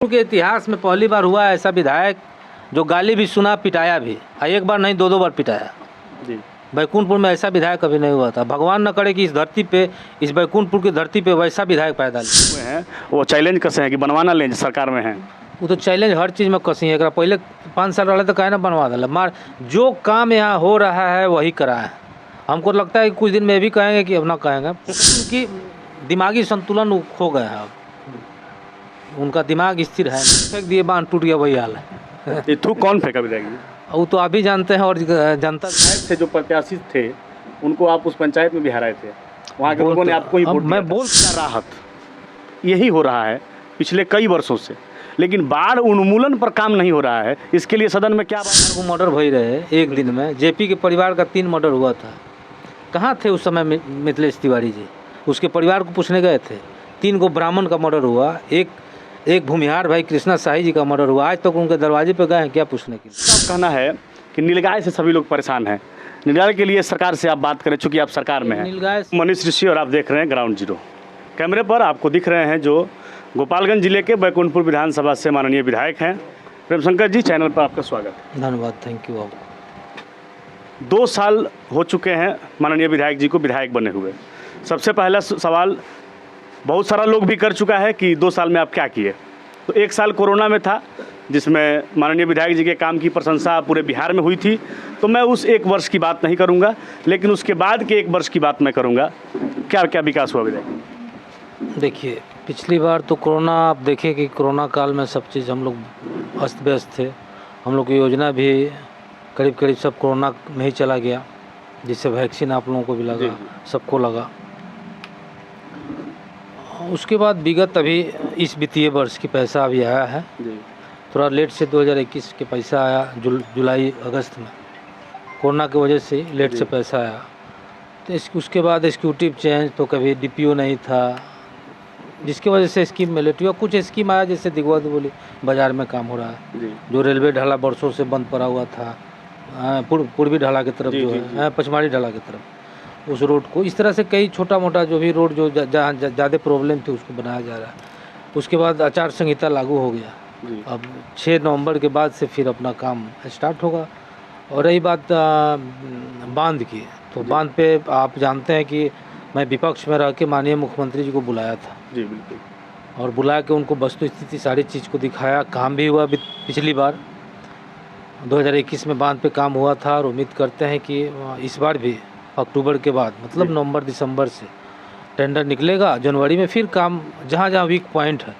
के इतिहास में पहली बार हुआ है ऐसा विधायक जो गाली भी सुना, पिटाया भी। एक बार नहीं, दो बार पिटाया जी। बैकुंठपुर में ऐसा विधायक कभी नहीं हुआ था। भगवान न करे कि इस धरती पे, इस बैकुंठपुर की धरती पे वैसा विधायक पैदा हुए हैं वो चैलेंज कैसे हैं कि बनवाना लें सरकार में हैं। वो तो चैलेंज हर चीज़ में कसी है। पहले 5 साल रहे तो कहे ना बनवा दिला मार। जो काम यहाँ हो रहा है वही करा है। हमको लगता है कि कुछ दिन में भी कहेंगे कि अब ना कहेंगे कि दिमागी संतुलन खो गया है। उनका दिमाग स्थिर है। फेंक दिए, बांध टूट गया, वही हाल है। ये थूक कौन फेंका विधायक जी? वो तो आप भी जानते हैं और जनता से जो प्रत्याशी थे उनको आप उस पंचायत में भी हराए थे, वहाँ के लोगों ने आपको ही वोट दिया। मैं बोल राहत यही हो रहा है पिछले कई वर्षों से, लेकिन बाढ़ उन्मूलन पर काम नहीं हो रहा है। इसके लिए सदन में क्या वो मर्डर भई रहे एक दिन में। जेपी के परिवार का 3 मर्डर हुआ था। कहाँ थे उस समय मिथिलेश तिवारी जी? उसके परिवार को पूछने गए थे। 3 को ब्राह्मण का मर्डर हुआ, एक भूमिहार भाई कृष्णा शाही जी का मर्डर हुआ। आज तक उनके दरवाजे पे गए हैं क्या पूछने के लिए? आपका कहना है कि नीलगाय से सभी लोग परेशान हैं। नीलगाय के लिए सरकार से आप बात करें, चूंकि आप सरकार में हैं। नीलगाय मनीष ऋषि और आप देख रहे हैं ग्राउंड जीरो। कैमरे पर आपको दिख रहे हैं जो गोपालगंज जिले के बैकुंठपुर विधानसभा से माननीय विधायक हैं प्रेमशंकर जी। चैनल पर आपका स्वागत है। धन्यवाद, थैंक यू। आपको 2 साल हो चुके हैं माननीय विधायक जी को विधायक बने हुए। सबसे पहला सवाल बहुत सारा लोग भी कर चुका है कि 2 साल में आप क्या किए। तो 1 साल कोरोना में था जिसमें माननीय विधायक जी के काम की प्रशंसा पूरे बिहार में हुई थी। तो मैं उस 1 वर्ष की बात नहीं करूंगा, लेकिन उसके बाद के 1 वर्ष की बात मैं करूंगा। क्या क्या विकास हुआ विधायक? देखिए, पिछली बार तो कोरोना, आप देखें कि कोरोना काल में सब चीज़ हम लोग अस्त व्यस्त थे। हम लोग की योजना भी करीब सब कोरोना में ही चला गया, जिससे वैक्सीन आप लोगों को भी लगा, सबको लगा। उसके बाद विगत अभी इस वित्तीय वर्ष की पैसा अभी आया है, थोड़ा लेट से 2021 के पैसा आया जुलाई अगस्त में। कोरोना की वजह से लेट से पैसा आया। तो उसके बाद एग्जीक्यूटिव चेंज, तो कभी डीपीओ नहीं था, जिसकी वजह से स्कीम में लेट हुआ। कुछ स्कीम आया जैसे दिगवा दिगोली बाज़ार में काम हो रहा है, जो रेलवे ढाला बरसों से बंद पड़ा हुआ था, पूर्वी ढाला की तरफ जो है, पचमाड़ी ढाला की तरफ, उस रोड को। इस तरह से कई छोटा मोटा जो भी रोड जो जहाँ ज़्यादा प्रॉब्लम थी उसको बनाया जा रहा है। उसके बाद आचार संहिता लागू हो गया। अब 6 नवंबर के बाद से फिर अपना काम स्टार्ट होगा। और रही बात बांध की, तो बांध पे आप जानते हैं कि मैं विपक्ष में रह के माननीय मुख्यमंत्री जी को बुलाया था। जी बिल्कुल। और बुला के उनको वस्तु स्थिति सारी चीज़ को दिखाया। काम भी हुआ पिछली बार 2021 में बांध पे काम हुआ था। और उम्मीद करते हैं कि इस बार भी अक्टूबर के बाद, मतलब नवंबर दिसंबर से टेंडर निकलेगा। जनवरी में फिर काम, जहाँ वीक पॉइंट है,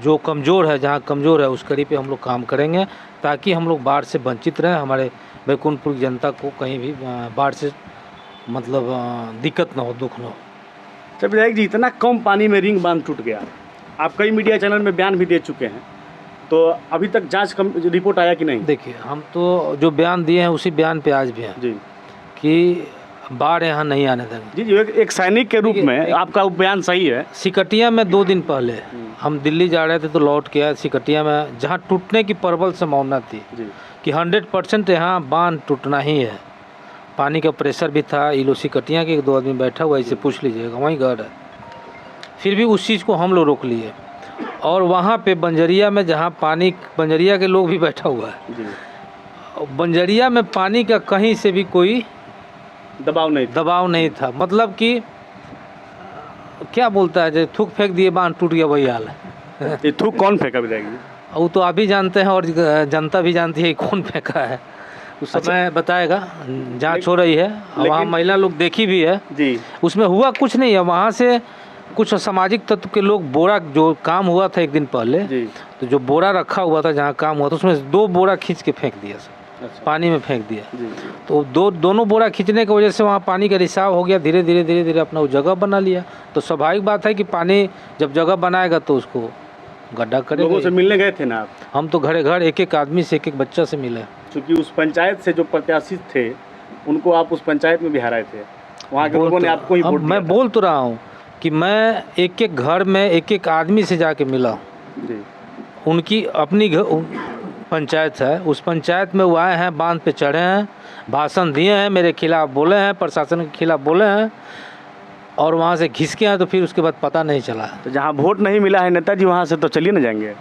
जो कमज़ोर है, जहाँ कमज़ोर है उस कड़ी पे हम लोग काम करेंगे, ताकि हम लोग बाढ़ से वंचित रहें। हमारे बैकुंठपुर की जनता को कहीं भी बाढ़ से मतलब दिक्कत ना हो, दुख ना हो। तो विधायक जी, इतना कम पानी में रिंग बांध टूट गया, आप कई मीडिया चैनल में बयान भी दे चुके हैं, तो अभी तक जांच रिपोर्ट आया कि नहीं? देखिए, हम तो जो बयान दिए हैं उसी बयान पे आज भी हैं जी कि बाढ़ यहाँ नहीं आने देंगे। जी, एक सैनिक के रूप में आपका बयान सही है। सिकटिया में 2 दिन पहले हम दिल्ली जा रहे थे, तो लौट के आए सिकटिया में, जहाँ टूटने की प्रबल संभावना थी कि 100% यहाँ बांध टूटना ही है। पानी का प्रेशर भी था। इलो सिकटिया के 1-2 आदमी बैठा हुआ, इसे पूछ लीजिएगा, वहीं गढ़ है। फिर भी उस चीज़ को हम लोग रोक लिए। और वहाँ पे बंजरिया में, जहाँ पानी, बंजरिया के लोग भी बैठा हुआ है। बंजरिया में पानी का कहीं से भी कोई दबाव नहीं था। मतलब कि क्या बोलता है, जो थूक फेंक दिए, बांध टूट गया, वही हाल है। ये थूक कौन फेंका विधायक जी? वो तो आप भी जानते हैं और जनता भी जानती है कौन फेंका है। उस समय बताएगा, जांच हो रही है। वहाँ महिला लोग देखी भी है जी। उसमें हुआ कुछ नहीं है। वहाँ से कुछ असामाजिक तत्व के लोग, बोरा जो काम हुआ था 1 दिन पहले, तो जो बोरा रखा हुआ था जहाँ काम हुआ था, उसमें 2 बोरा खींच के फेंक दिया सर। अच्छा। पानी में फेंक दिया। तो दोनों बोरा खींचने की वजह से वहाँ पानी का रिसाव हो गया। धीरे धीरे अपना वो जगह बना लिया। तो स्वाभाविक बात है कि पानी जब जगह बनाएगा तो उसको गड्ढा करेगा। लोगों से मिलने गए थे ना आप? हम तो घरे घर, एक आदमी से, एक बच्चा से मिले। क्योंकि उस पंचायत से जो प्रत्याशी थे उनको आप उस पंचायत में भी हराए थे, वहाँ के लोगों ने आपको ही वोट दिया। मैं बोल तो रहा हूँ कि मैं एक घर में एक आदमी से जाके मिला। उनकी अपनी पंचायत है, उस पंचायत में वो आए हैं, बांध पे चढ़े हैं, भाषण दिए हैं, मेरे खिलाफ बोले हैं, प्रशासन के खिलाफ बोले हैं। और वहाँ से घिस के आए तो फिर उसके बाद पता नहीं चला। तो जहाँ वोट नहीं मिला है नेताजी वहाँ से तो चलिए ना जाएंगे।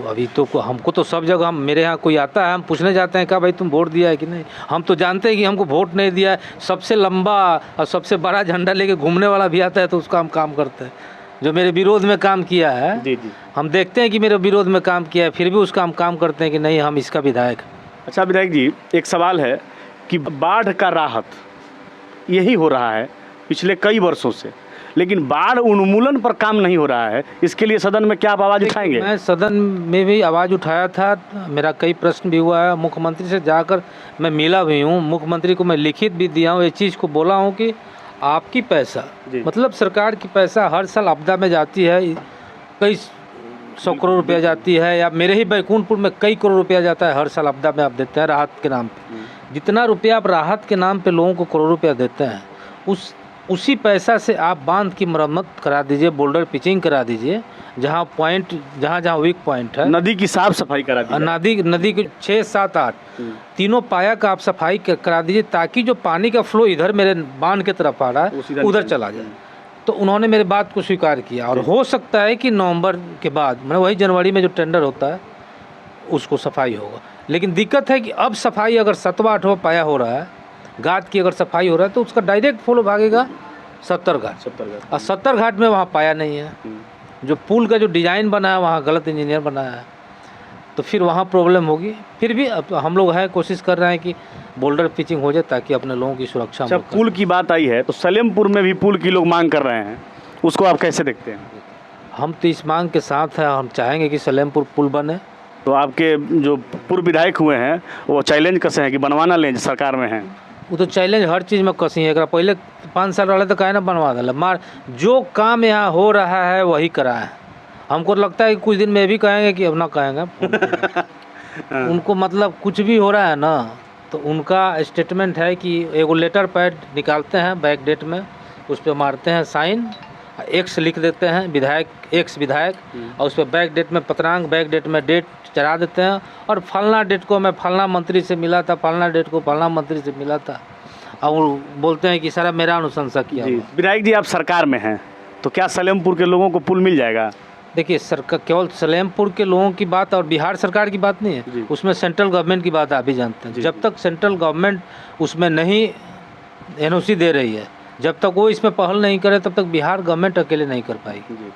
अभी तो हमको तो सब जगह मेरे यहाँ कोई आता है, हम पूछने जाते हैं क्या भाई तुम वोट दिया है कि नहीं। हम तो जानते हैं कि हमको वोट नहीं दिया है। सबसे लंबा और सबसे बड़ा झंडा लेके घूमने वाला भी आता है तो उसका हम काम करते हैं। जो मेरे विरोध में काम किया है, जी जी, हम देखते हैं कि मेरे विरोध में काम किया है, फिर भी उसका हम काम करते हैं कि नहीं हम इसका विधायक। अच्छा विधायक जी, एक सवाल है कि बाढ़ का राहत यही हो रहा है पिछले कई वर्षों से, लेकिन बाढ़ उन्मूलन पर काम नहीं हो रहा है। इसके लिए सदन में क्या आप आवाज़ उठाएंगे? मैं सदन में भी आवाज़ उठाया था, मेरा कई प्रश्न भी हुआ है, मुख्यमंत्री से जाकर मैं मिला भी हूँ, मुख्यमंत्री को मैं लिखित भी दिया हूँ, ये चीज़ को बोला हूँ कि आपकी पैसा मतलब सरकार की पैसा हर साल आपदा में जाती है, कई 100 करोड़ रुपया जाती है, या मेरे ही बैकुंठपुर में कई करोड़ रुपया जाता है हर साल आपदा में आप देते हैं राहत के नाम पे। जितना रुपया आप राहत के नाम पे लोगों को करोड़ रुपया देते हैं, उसी पैसा से आप बांध की मरम्मत करा दीजिए, बोल्डर पिचिंग करा दीजिए, जहाँ जहाँ वीक पॉइंट है, नदी की साफ सफाई करा दीजिए, नदी के 6, 7, 8 तीनों पाया का आप सफाई करा दीजिए, ताकि जो पानी का फ्लो इधर मेरे बांध की तरफ आ रहा है उधर चला जाए। तो उन्होंने मेरे बात को स्वीकार किया, और हो सकता है कि नवंबर के बाद मतलब वही जनवरी में जो टेंडर होता है उसको सफाई होगा। लेकिन दिक्कत है कि अब सफाई अगर 7वां 8वां पाया हो रहा है, घाट की अगर सफाई हो रहा है तो उसका डायरेक्ट फ्लो भागेगा 70 घाट, और 70 घाट में वहाँ पाया नहीं है। जो पुल का जो डिज़ाइन बना है वहाँ गलत इंजीनियर बनाया है, तो फिर वहाँ प्रॉब्लम होगी। फिर भी अब हम लोग हैं, कोशिश कर रहे हैं कि बोल्डर पिचिंग हो जाए ताकि अपने लोगों की सुरक्षा। जब पुल की बात आई है तो सलेमपुर में भी पुल की लोग मांग कर रहे हैं, उसको आप कैसे देखते हैं? हम तो इस मांग के साथ हैं, हम चाहेंगे कि सलेमपुर पुल बने। तो आपके जो पूर्व विधायक हुए हैं वो चैलेंज कसे हैं कि बनवाना लें, सरकार में हैं? वो तो चैलेंज हर चीज़ में कसी है। पहले 5 साल रहा तो कहे ना बनवा दिला, मार जो काम यहाँ हो रहा है वही करा है। हमको लगता है कि कुछ दिन में भी कहेंगे कि अब ना कहेंगे उनको मतलब कुछ भी हो रहा है ना, तो उनका स्टेटमेंट है कि एगो लेटर पैड निकालते हैं बैक डेट में, उस पर मारते हैं साइन, एक्स लिख देते हैं, विधायक एक्स विधायक, और उस पर बैक डेट में पत्रांक, बैक डेट में डेट चढ़ा देते हैं, और फलना डेट को मैं फलना मंत्री से मिला था, फलना डेट को फलना मंत्री से मिला था, और बोलते हैं कि सारा मेरा अनुशंसा किया। विधायक जी, आप सरकार में हैं तो क्या सलेमपुर के लोगों को पुल मिल जाएगा? देखिए, सरकार केवल सलेमपुर के लोगों की बात और बिहार सरकार की बात नहीं है, उसमें सेंट्रल गवर्नमेंट की बात आप भी जानते हैं। जब तक सेंट्रल गवर्नमेंट उसमें नहीं एनओसी दे रही है, जब तक वो इसमें पहल नहीं करे, तब तक बिहार गवर्नमेंट अकेले नहीं कर पाएगी।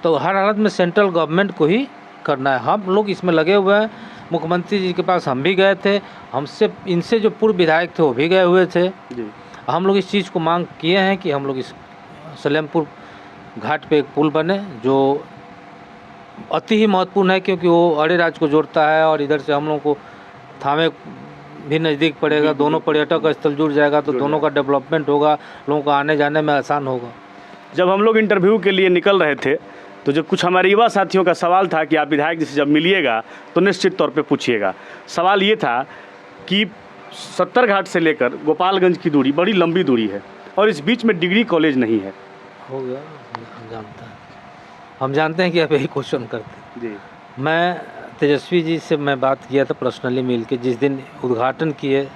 तो हर हालत में सेंट्रल गवर्नमेंट को ही करना है। हम लोग इसमें लगे हुए हैं, मुख्यमंत्री जी के पास हम भी गए थे, हमसे इनसे जो पूर्व विधायक थे वो भी गए हुए थे। हम लोग इस चीज़ को मांग किए हैं कि हम लोग इस सलेमपुर घाट पे एक पुल बने, जो अति ही महत्वपूर्ण है, क्योंकि वो अरेराज को जोड़ता है, और इधर से हम लोग को थावे भी नज़दीक पड़ेगा, दोनों पर्यटक स्थल जुड़ जाएगा, तो दोनों का डेवलपमेंट होगा, लोगों को आने जाने में आसान होगा। जब हम लोग इंटरव्यू के लिए निकल रहे थे तो जो कुछ हमारे युवा साथियों का सवाल था कि आप विधायक जी से जब मिलिएगा तो निश्चित तौर पे पूछिएगा। सवाल ये था कि 70 घाट से लेकर गोपालगंज की दूरी बड़ी लंबी दूरी है, और इस बीच में डिग्री कॉलेज नहीं है। हो गया, हम जानते हैं कि आप यही क्वेश्चन करते हैं। मैं तेजस्वी जी से मैं बात किया था पर्सनली मिल के, जिस दिन उद्घाटन किए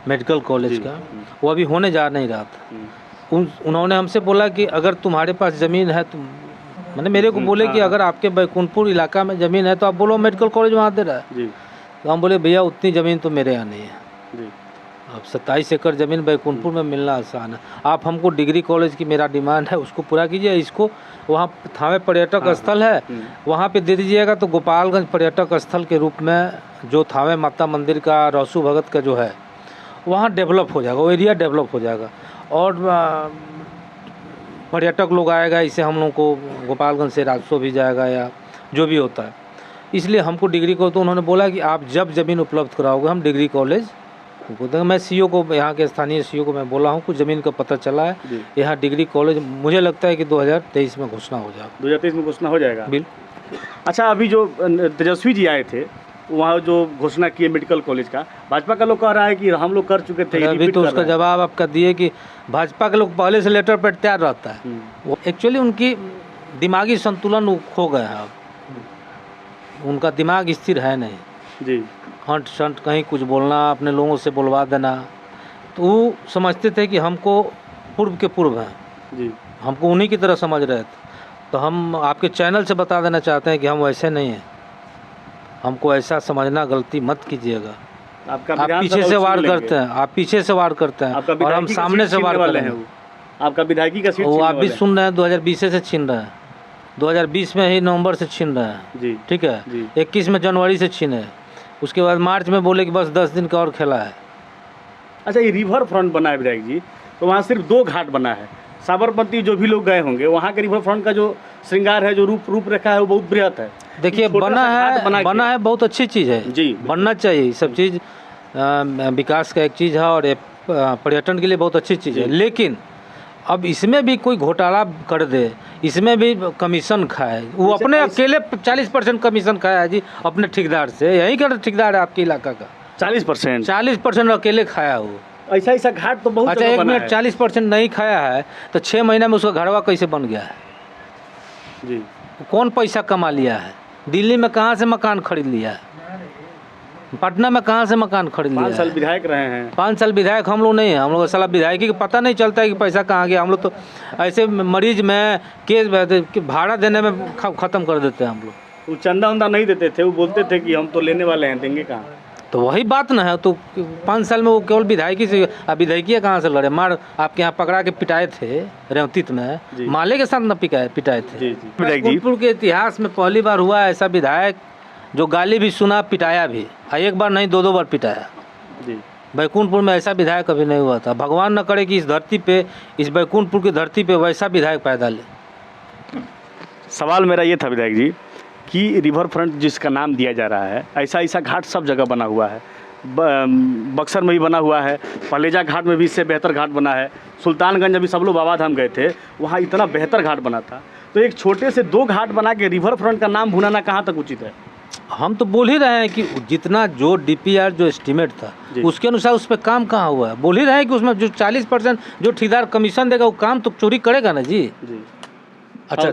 मेडिकल कॉलेज का, वो अभी होने जा नहीं रहा था। उन्होंने हमसे बोला कि अगर तुम्हारे पास ज़मीन है, तुम मैंने मेरे को बोले कि अगर आपके बैकुंठपुर इलाका में ज़मीन है तो आप बोलो मेडिकल कॉलेज वहाँ दे रहा है। तो हम बोले भैया उतनी ज़मीन तो मेरे यहाँ नहीं है। अब 27 एकड़ ज़मीन बैकुंठपुर में मिलना आसान है। आप हमको डिग्री कॉलेज की मेरा डिमांड है उसको पूरा कीजिए, इसको वहाँ थावे पर्यटक स्थल है वहाँ पे दे दीजिएगा, तो गोपालगंज पर्यटक स्थल के रूप में जो थावे माता मंदिर का, रहसू भगत का जो है, वहाँ डेवलप हो जाएगा, वो एरिया डेवलप हो जाएगा, और पर्यटक लोग आएगा, इससे हम लोग को गोपालगंज से राजस्व भी जाएगा या जो भी होता है। इसलिए हमको डिग्री को, तो उन्होंने बोला कि आप जब ज़मीन उपलब्ध कराओगे हम डिग्री कॉलेज को। मैं सीईओ को, यहाँ के स्थानीय सीईओ को मैं बोला हूँ, कुछ ज़मीन का पता चला है, यहाँ डिग्री कॉलेज मुझे लगता है कि 2023 में घोषणा हो जाएगा। 2023 में घोषणा हो जाएगा, बिल्कुल। अच्छा, अभी जो तेजस्वी जी आए थे वहाँ जो घोषणा किए मेडिकल कॉलेज का, भाजपा का लोग कह रहा है कि हम लोग कर चुके थे। अभी तो उसका जवाब आपका दिए कि भाजपा के लोग पहले से लेटर पर तैयार रहता है, वो एक्चुअली उनकी दिमागी संतुलन खो गया है, उनका दिमाग स्थिर है नहीं जी। हंट शंट कहीं कुछ बोलना, अपने लोगों से बुलवा देना, तो वो समझते थे कि हमको पूर्व के पूर्व हैं, जी हमको उन्हीं की तरह समझ रहे थे। तो हम आपके चैनल से बता देना चाहते हैं कि हम वैसे नहीं हैं, हमको ऐसा समझना, गलती मत कीजिएगा। आपका आप पीछे से वार करते हैं, आप पीछे से वार करते हैं और हम सामने से वार कर रहे हैं। आपका विधायकी का सीट वो आप भी सुन रहे हैं, 2020 से छीन रहे हैं, 2020 में ही नवंबर से छीन रहे हैं जी, ठीक है, जी। 21 में जनवरी से छीने, उसके बाद मार्च में बोले कि बस 10 दिन का और खेला है। अच्छा, ये रिवर फ्रंट बना है विधायक जी, तो वहाँ सिर्फ 2 घाट बना है। साबरमती जो भी लोग गए होंगे, वहाँ के रिवर फ्रंट का जो श्रृंगार है, जो रूपरेखा है, वो बहुत बृहत है। देखिए बना है बहुत अच्छी चीज़ है जी, बनना चाहिए। सब चीज़ विकास का एक चीज़ है और पर्यटन के लिए बहुत अच्छी चीज़ है, लेकिन अब इसमें भी कोई घोटाला कर दे, इसमें भी कमीशन खाए, वो अपने अकेले 40% कमीशन खाया है जी अपने ठेकेदार से। यही का ठेकेदार है आपके इलाका का, 40% अकेले खाया वो। ऐसा घाट तो बहुत अच्छा, 1 मिनट, 40% नहीं खाया है तो 6 महीना में उसका घरवा कैसे बन गया है जी? कौन पैसा कमा लिया है? दिल्ली में कहाँ से मकान खरीद लिया है? पटना में कहाँ से मकान खरीद लिया? 5 साल विधायक रहे हैं। 5 साल विधायक हम लोग नहीं है, हम लोग साला विधायकी का पता नहीं चलता है कि पैसा कहाँ गया। हम लोग तो ऐसे मरीज में केस भाड़ा देने में ख़त्म कर देते हैं हम लोग। वो चंदा उंदा नहीं देते थे, वो बोलते थे कि हम तो लेने वाले हैं, देंगे कहाँ? तो वही बात ना है। तो 5 साल में वो केवल विधायकी से, अब विधायकी कहाँ से लड़े? मार आपके यहाँ पकड़ा के पिटाए थे रेवतीत में, माले के साथ न पिटाए थे। बैकुंठपुर के इतिहास में पहली बार हुआ ऐसा विधायक जो गाली भी सुना, पिटाया भी, एक बार नहीं 2 बार पिटाया जी। बैकुंठपुर में ऐसा विधायक कभी नहीं हुआ था। भगवान न करे कि इस धरती पे, इस बैकुंठपुर की धरती पे वैसा विधायक पैदा ले। सवाल मेरा ये था विधायक जी कि रिवर फ्रंट जिसका नाम दिया जा रहा है, ऐसा घाट सब जगह बना हुआ है। बक्सर में भी बना हुआ है, पलेजा घाट में भी इससे बेहतर घाट बना है। सुल्तानगंज अभी सब लोग बाबा धाम गए थे, वहाँ इतना बेहतर घाट बना था। तो एक छोटे से 2 घाट बना के रिवर फ्रंट का नाम भुनाना कहाँ तक उचित है? हम तो बोल ही रहे हैं कि जितना जो DPR जो एस्टीमेट था उसके अनुसार उस पर काम कहाँ हुआ है। बोल ही रहे हैं कि उसमें जो 40% जो ठेकेदार कमीशन देगा वो काम तो चोरी करेगा ना जी। अच्छा,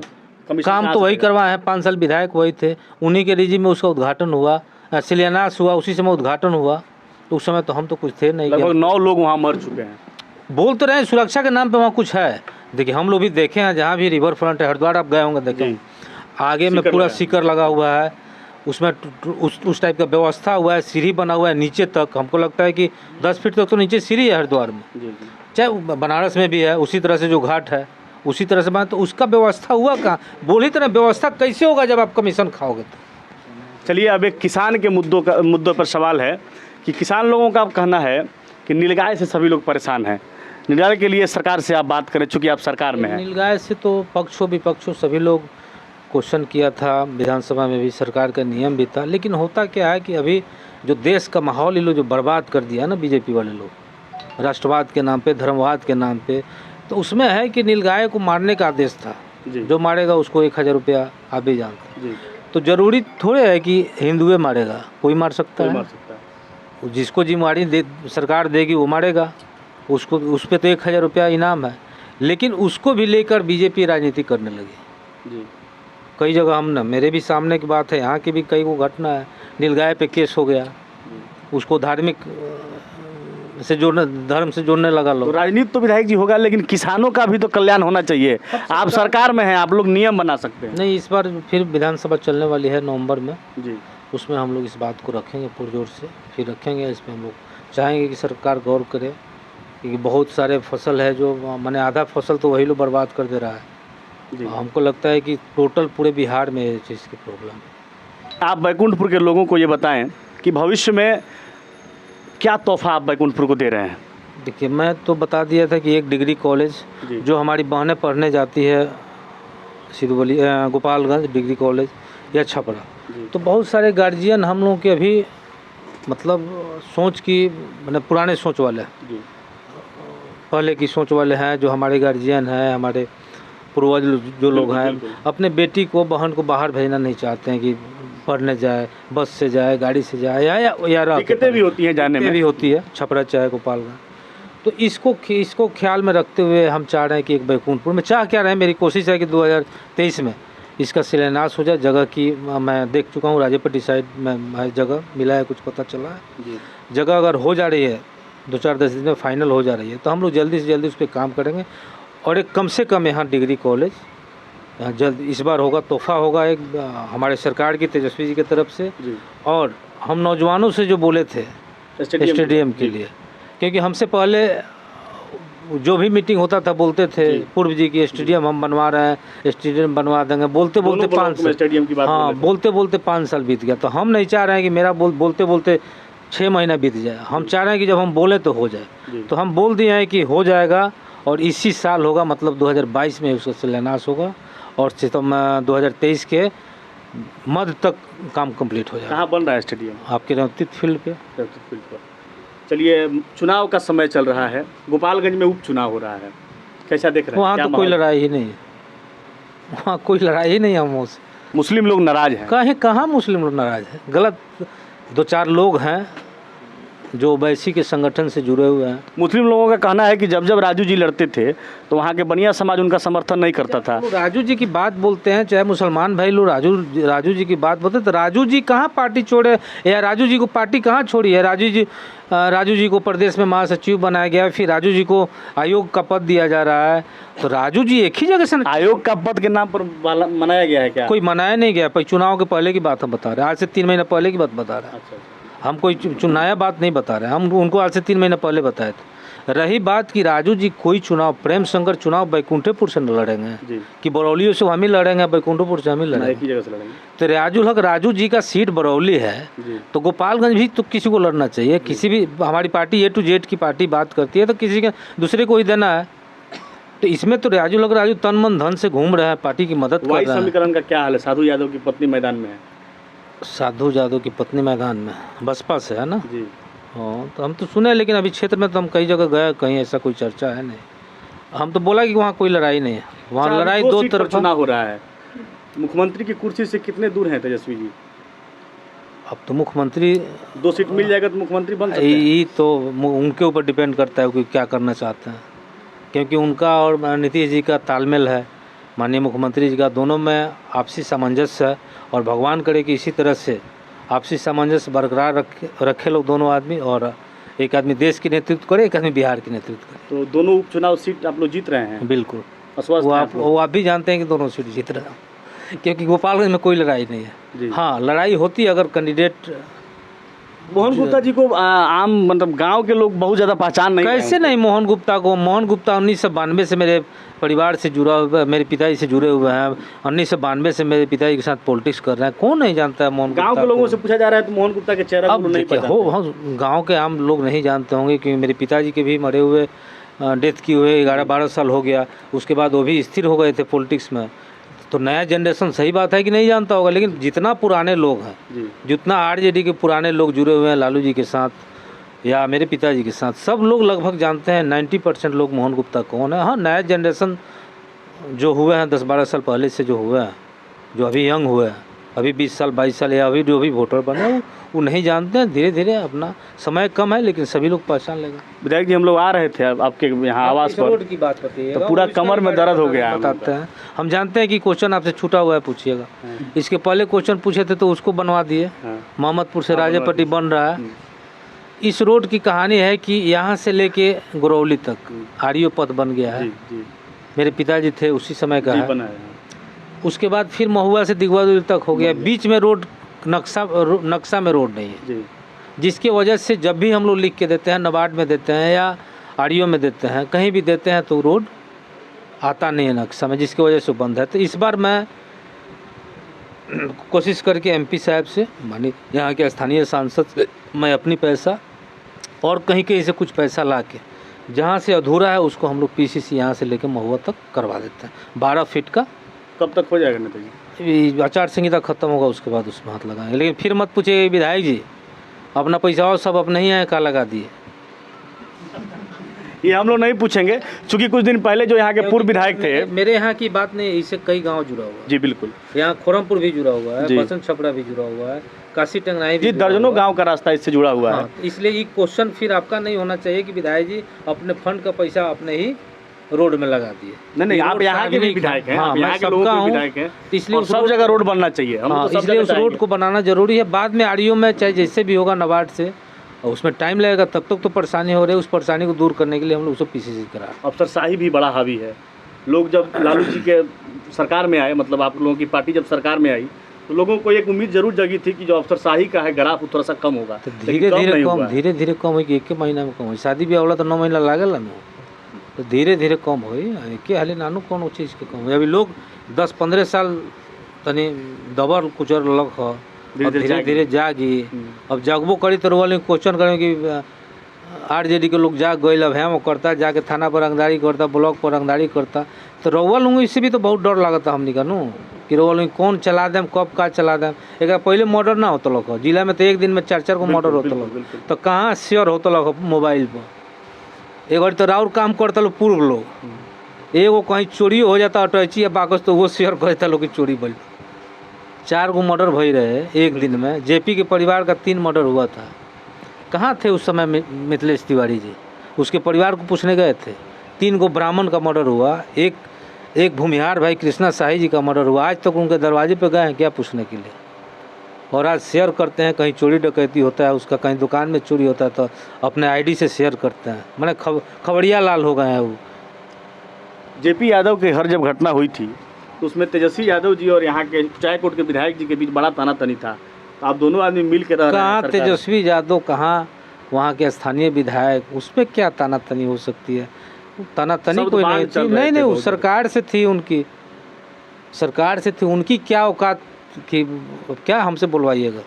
काम तो वही करवाए हैं, 5 साल विधायक वही थे, उन्हीं के रिजी में उसका उद्घाटन हुआ, शिलान्यास हुआ, उसी समय उद्घाटन हुआ। तो उस समय तो हम तो कुछ थे नहीं। लगभग 9 लोग वहाँ मर चुके हैं। बोल तो रहे हैं सुरक्षा के नाम पे वहाँ कुछ है। देखिए हम लोग भी देखे हैं, जहाँ भी रिवर फ्रंट है, हरिद्वार आप गए होंगे, देखें आगे में पूरा सीकर लगा हुआ है, उसमें उस टाइप का व्यवस्था हुआ है, सीढ़ी बना हुआ है नीचे तक। हमको लगता है कि 10 फीट तक तो नीचे सीढ़ी है हरिद्वार में, चाहे बनारस में भी है उसी तरह से जो घाट है उसी तरह से बना। तो उसका व्यवस्था हुआ कहाँ? बोल ही तरह व्यवस्था कैसे होगा जब आप कमीशन खाओगे तो? चलिए, अब एक किसान के मुद्दों पर सवाल है कि किसान लोगों का कहना है कि नीलगाय से सभी लोग परेशान हैं। नीलगाय के लिए सरकार से आप बात करें, चूँकि आप सरकार में हैं। नीलगाय से तो पक्षों विपक्षों सभी लोग क्वेश्चन किया था, विधानसभा में भी सरकार का नियम भी था। लेकिन होता क्या है कि अभी जो देश का माहौल ये लोग जो बर्बाद कर दिया ना बीजेपी वाले लोग, राष्ट्रवाद के नाम पे, धर्मवाद के नाम पे, तो उसमें है कि नीलगाय को मारने का आदेश था। जो मारेगा उसको 1000 रुपया, आप भी जानते। तो जरूरी थोड़े है कि हिंदुए मारेगा, कोई मार सकता है। जिसको जिम्मेवारी सरकार देगी वो मारेगा, उसको उस पर तो 1000 रुपया इनाम है। लेकिन उसको भी लेकर बीजेपी राजनीति करने लगी। कई जगह हम ना, मेरे भी सामने की बात है, यहाँ की भी कई को घटना है, नीलगाय पे केस हो गया, उसको धार्मिक से जोड़ने, धर्म से जोड़ने लगा लोग। तो राजनीति तो विधायक जी होगा, लेकिन किसानों का भी तो कल्याण होना चाहिए। आप सरकार में हैं, आप लोग नियम बना सकते हैं। नहीं, इस बार फिर विधानसभा चलने वाली है नवंबर में जी, उसमें हम लोग इस बात को रखेंगे पुरजोर से, फिर रखेंगे। इसमें हम लोग चाहेंगे कि सरकार गौर करे, क्योंकि बहुत सारे फसल है जो मैंने आधा फसल तो वही लोग बर्बाद कर दे रहा है। हमको लगता है कि टोटल पूरे बिहार में इस चीज़ की प्रॉब्लम है। आप बैकुंठपुर के लोगों को ये बताएं कि भविष्य में क्या तोहफा आप बैकुंठपुर को दे रहे हैं? देखिए, मैं तो बता दिया था कि एक डिग्री कॉलेज जो हमारी बहनें पढ़ने जाती है, सिद्धवली गोपालगंज डिग्री कॉलेज या छपरा, तो बहुत सारे गार्जियन हम लोगों के अभी मतलब सोच की, मतलब पुराने सोच वाले, पहले की सोच वाले हैं, जो हमारे गार्जियन हैं, हमारे पूर्वज जो लोग हैं, अपने बेटी को, बहन को बाहर भेजना नहीं चाहते हैं कि पढ़ने जाए, बस से जाए, गाड़ी से जाए, या दिक्कतें भी होती हैं, जाने में भी होती है, छपरा चाहे गोपालगंज। तो इसको ख्याल में रखते हुए हम चाह रहे हैं कि एक बैकुंठपुर में, चाह क्या रहे हैं, मेरी कोशिश है कि 2023 में इसका शिलान्यास हो जाए। जगह की मैं देख चुका हूँ, राजेपट्टी साइड में जगह मिला है, कुछ पता चला है। जगह अगर हो जा रही है 2-4-10 दिन में फाइनल हो जा रही है, तो हम लोग जल्दी से जल्दी उस पर काम करेंगे। और एक कम से कम यहाँ डिग्री कॉलेज यहाँ जल्द इस बार होगा, तोहफा होगा एक हमारे सरकार की, तेजस्वी जी की तरफ से। और हम नौजवानों से जो बोले थे स्टेडियम के लिए, क्योंकि हमसे पहले जो भी मीटिंग होता था बोलते थे पूर्व जी की स्टेडियम हम बनवा रहे हैं, स्टेडियम बनवा देंगे, बोलते बोलते 5 साल स्टेडियम की बात हाँ बोलते बोलते 5 साल बीत गया। तो हम नहीं चाह रहे हैं कि मेरा बोलते बोलते 6 महीना बीत जाए। हम चाह रहे हैं कि जब हम बोले तो हो जाए। तो हम बोल दिए हैं कि हो जाएगा और इसी साल होगा, मतलब 2022 में उसका शिलान्यास होगा और सितंबर 2023 के मध्य तक काम कंप्लीट हो जाएगा। कहाँ बन रहा है स्टेडियम? आपके रौतित फील्ड पे। चलिए, चुनाव का समय चल रहा है, गोपालगंज में उपचुनाव हो रहा है, कैसा देख रहे हैं? वहाँ तो कोई लड़ाई ही नहीं है, वहाँ कोई लड़ाई ही नहीं है हम से। मुस्लिम लोग नाराज हैं? कहाँ मुस्लिम लोग नाराज हैं? गलत 2-4 लोग हैं जो ओवैसी के संगठन से जुड़े हुए हैं। मुस्लिम लोगों का कहना है कि जब जब राजू जी लड़ते थे तो वहाँ के बनिया समाज उनका समर्थन नहीं करता था। राजू जी की बात बोलते हैं, चाहे मुसलमान भाई लोग राजू जी की बात बोलते हैं, तो राजू जी कहाँ पार्टी छोड़े या राजू जी को पार्टी कहाँ छोड़ी है? राजू जी को प्रदेश में महासचिव बनाया गया, फिर राजू जी को आयोग का पद दिया जा रहा है। तो राजू जी एक ही जगह से आयोग का पद के नाम पर मनाया गया है क्या? कोई मनाया नहीं गया, पर चुनाव के पहले की बात हम बता रहे हैं, आज से 3 महीने पहले की बात बता रहे हैं। हम कोई नया बात नहीं बता रहे हैं, हम उनको आज से 3 महीने पहले बताए थे। रही बात कि राजू जी कोई चुनाव, प्रेम शंकर चुनाव बैकुंठपुर से न लड़ेंगे कि बरौली से हम ही लड़ेंगे, बैकुंठपुर से हम ही लड़ेंगे, एक ही जगह से लड़ेंगे। तो राजू जी का सीट बरौली है, तो गोपालगंज भी तो किसी को लड़ना चाहिए। किसी भी हमारी पार्टी A to Z की पार्टी बात करती है तो किसी के दूसरे को ही देना है। तो इसमें तो राजू तन मन धन से घूम रहे हैं, पार्टी की मदद कर रहे हैं। समीकरण का क्या हाल है? साधु यादव की पत्नी मैदान में है। साधु यादव की पत्नी मैदान में बसपा से है ना जी। हाँ, तो हम तो सुने, लेकिन अभी क्षेत्र में तो हम कई जगह गए, कहीं ऐसा कोई चर्चा है नहीं। हम तो बोला कि वहाँ कोई लड़ाई नहीं है, वहाँ लड़ाई 2 तरफ चुनाव हो रहा है। मुख्यमंत्री की कुर्सी से कितने दूर हैं तेजस्वी जी? अब तो मुख्यमंत्री 2 सीट मिल जाएगा तो मुख्यमंत्री बन सकते हैं। ये तो उनके ऊपर डिपेंड करता है कि क्या करना चाहते हैं, क्योंकि उनका और नीतीश जी का तालमेल है, माननीय मुख्यमंत्री जी का, दोनों में आपसी सामंजस्य है। और भगवान करे कि इसी तरह से आपसी सामंजस्य बरकरार रखे लोग दोनों आदमी, और एक आदमी देश की नेतृत्व करे, एक आदमी बिहार की नेतृत्व करे। तो दोनों उपचुनाव सीट आप लोग जीत रहे हैं? बिल्कुल, वो आप भी जानते हैं कि दोनों सीट जीत रहे हैं, क्योंकि गोपालगंज में कोई लड़ाई नहीं है। हाँ, लड़ाई होती है अगर कैंडिडेट मोहन गुप्ता जी को आम मतलब गांव के लोग बहुत ज़्यादा पहचान नहीं। कैसे नहीं? मोहन गुप्ता 1992 से मेरे परिवार से जुड़ा हुआ, मेरे पिताजी से जुड़े हुए हैं। 1992 से मेरे पिताजी के साथ पॉलिटिक्स कर रहे हैं। कौन नहीं जानता है मोहन गुप्ता? गांव के लोगों से पूछा जा रहा है तो मोहन गुप्ता के चेहरा को नहीं पता हो। गाँव के आम लोग नहीं जानते होंगे, क्योंकि मेरे पिताजी के भी मरे हुए, डेथ की हुए 11-12 साल हो गया। उसके बाद वो भी स्थिर हो गए थे पॉलिटिक्स में। तो नया जनरेशन सही बात है कि नहीं जानता होगा, लेकिन जितना पुराने लोग हैं, जितना आरजेडी के पुराने लोग जुड़े हुए हैं लालू जी के साथ या मेरे पिताजी के साथ, सब लोग लगभग जानते हैं। 90% लोग मोहन गुप्ता कौन है। हाँ, नया जनरेशन जो हुए हैं 10-12 साल पहले से जो हुए हैं, जो अभी यंग हुए हैं, अभी 20 साल 22 साल या अभी जो भी वोटर बने वो नहीं जानते हैं। धीरे धीरे अपना समय कम है, लेकिन सभी लोग पहचान लेंगे। विधायक जी, हम लोग आ रहे थे आपके यहाँ आवास पर, रोड की बात बताइए, तो पूरा कमर में दर्द हो गया। बताते हैं, हम जानते हैं कि क्वेश्चन आपसे छूटा हुआ है, पूछिएगा। इसके पहले क्वेश्चन पूछे थे तो उसको बनवा दिए। मोहम्मदपुर से राजेपट्टी बन रहा है। इस रोड की कहानी है कि यहाँ से लेके गुरौली तक आरईओ पथ बन गया है। मेरे पिताजी थे उसी समय का है। उसके बाद फिर महुआ से दिगवादुल तक हो गया। बीच में रोड नक्शा में रोड नहीं है, जिसकी वजह से जब भी हम लोग लिख के देते हैं, नबार्ड में देते हैं या आरईओ में देते हैं, कहीं भी देते हैं, तो रोड आता नहीं है नक्शा में, जिसकी वजह से बंद है। तो इस बार मैं कोशिश करके एमपी साहब से, मानी यहाँ के स्थानीय सांसद से, मैं अपनी पैसा और कहीं से कुछ पैसा ला के जहाँ से अधूरा है उसको हम लोग पीसीसी यहाँ से लेकर महुआ तक करवा देते हैं। 12 फीट का। कब तक हो जाएगा नेता? आचार संहिता खत्म होगा उसके बाद उसमें हाथ लगाएंगे। लेकिन फिर मत पूछिए विधायक जी, अपना पैसा और सब अपने ही है, का लगा दिए। ये हम लोग नहीं पूछेंगे, क्योंकि कुछ दिन पहले जो यहाँ के पूर्व विधायक थे। मेरे यहाँ की बात नहीं, इससे कई गांव जुड़ा हुआ है। जी बिल्कुल, यहाँ खोरमपुर भी जुड़ा हुआ है, बसंत छपरा भी जुड़ा हुआ है, काशी टंगनाई भी, दर्जनों गांव का रास्ता इससे जुड़ा हुआ है। इसलिए ये क्वेश्चन फिर आपका नहीं होना चाहिए कि विधायक जी अपने फंड का पैसा अपने ही रोड में लगा दिए। नहीं, आप यहाँ के भी विधायक हैं, आप यहाँ के लोगों के विधायक हैं, इसलिए सब जगह रोड बनना चाहिए। इसलिए उस रोड को बनाना जरूरी है। बाद में आरईओ में चाहे जैसे भी होगा नबार्ड से और उसमें टाइम लगेगा, तब तक तो परेशानी हो रही है। उस परेशानी को दूर करने के लिए हम लोग उसको पीसीसी करा। अफसरशाही भी बड़ा हावी है। लोग जब लालू जी के सरकार में आए, मतलब आप लोगों की पार्टी जब सरकार में आई, तो लोगों को एक उम्मीद जरूर जगी थी कि जो अफसरशाही का है ग्राफ वो थोड़ा सा कम होगा। तो धीरे धीरे कम हो कि एक महीना में कम हो। शादी ब्याह वाला तो 9 महीना लागेला ना, तो धीरे धीरे कम हो। एक हाले नानू कौन चीज़ के कम हो। अभी लोग 10-15 साल तनी दबर कुचर लग हो, धीरे धीरे जागी। अब जागबो करी तो वाले क्वेश्चन करें कि आरजेडी के लोग जाग गए, अब हम करता जाके थाना पर रंगदारी करता, ब्लॉक पर रंगदारी करता। तो रउआ लोग इससे भी तो बहुत डर लगता हमनी का नू कि रउआ लोग कौन चला देम, कब का चला देम। एक पहले मर्डर ना होता लोग जिला में, तो एक दिन में 4-4 को मर्डर होता लोग, तो कहाँ शेयर होता लोग मोबाइल पर। एक बार तो राउर काम करता लोग पूर्व लोग, एगो कहीं चोरी हो जाता अटैची या बाकस तो वो शेयर करता लोग की चोरी भइल। 4 गो मर्डर भई रहे एक दिन में। जेपी के परिवार का 3 मर्डर हुआ था। कहाँ थे उस समय मिथिलेश तिवारी जी? उसके परिवार को पूछने गए थे। 3 गो ब्राह्मण का मर्डर हुआ, एक भूमिहार भाई कृष्णा शाही जी का मर्डर हुआ। आज तक उनके दरवाजे पे गए हैं क्या पूछने के लिए? और आज शेयर करते हैं, कहीं चोरी डकैती होता है उसका, कहीं दुकान में चोरी होता है तो अपने आईडी से शेयर करते हैं। मैंने खबरिया लाल हो गए हैं वो। जेपी यादव की हर जब घटना हुई थी तो उसमें तेजस्वी यादव जी और यहाँ के चायकोट के विधायक जी के बीच बड़ा तानातनी था। तो आप दोनों आदमी मिल के रह रहे हैं। कहाँ तेजस्वी यादव, कहाँ वहाँ के स्थानीय विधायक, उसमें क्या तानातनी हो सकती है? तानातनी कोई नहीं थी। नहीं वो सरकार से थी, उनकी सरकार से थी। उनकी क्या औकात की, क्या हमसे बुलवाइएगा।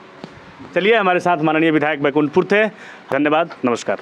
चलिए, हमारे साथ माननीय विधायक बैकुंठपुर थे। धन्यवाद, नमस्कार।